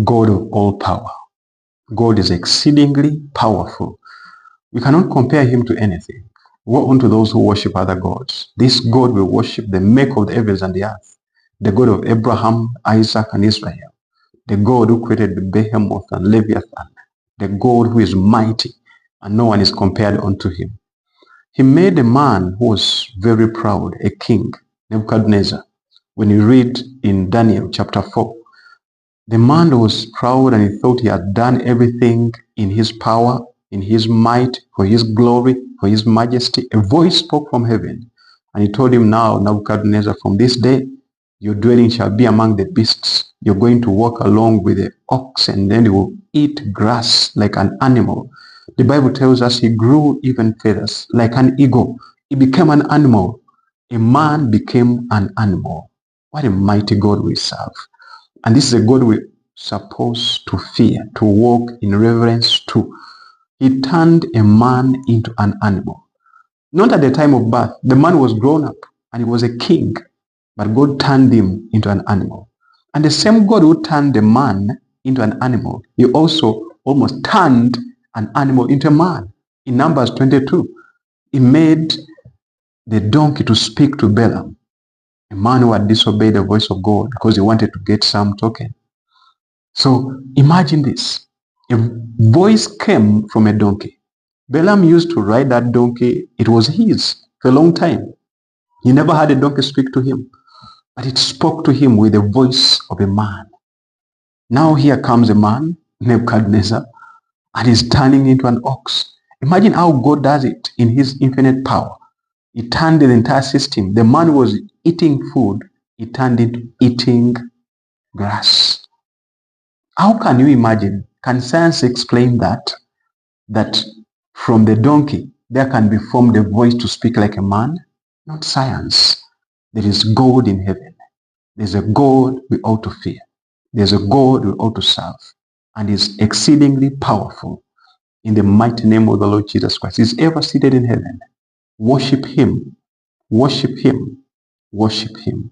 God of all power. God is exceedingly powerful. We cannot compare him to anything. Woe unto those who worship other gods. This God will worship, the maker of the heavens and the earth, the God of Abraham, Isaac, and Israel, the God who created the Behemoth and Leviathan, the God who is mighty, and no one is compared unto him. He made a man who was very proud, a king, Nebuchadnezzar. When you read in Daniel chapter 4, the man was proud and he thought he had done everything in his power, in his might, for his glory, for his majesty. A voice spoke from heaven and he told him, now, Nebuchadnezzar, from this day, your dwelling shall be among the beasts. You're going to walk along with the ox and then you will eat grass like an animal. The Bible tells us he grew even feathers like an eagle. He became an animal. A man became an animal. What a mighty God we serve. And this is a God we're supposed to fear, to walk in reverence to. He turned a man into an animal. Not at the time of birth. The man was grown up and he was a king, but God turned him into an animal. And the same God who turned the man into an animal, he also almost turned an animal into a man. In Numbers 22, he made the donkey to speak to Balaam, a man who had disobeyed the voice of God because he wanted to get some token. So imagine this. A voice came from a donkey. Balaam used to ride that donkey. It was his for a long time. He never had a donkey speak to him, but it spoke to him with the voice of a man. Now here comes a man, Nebuchadnezzar, and he's turning into an ox. Imagine how God does it in his infinite power. He turned the entire system. The man was eating food. He turned it eating grass. How can you imagine? Can science explain that? That from the donkey, there can be formed a voice to speak like a man? Not science. There is God in heaven. There's a God we ought to fear. There's a God we ought to serve. And is exceedingly powerful. In the mighty name of the Lord Jesus Christ. He's ever seated in heaven. Worship him. Worship him. Worship him.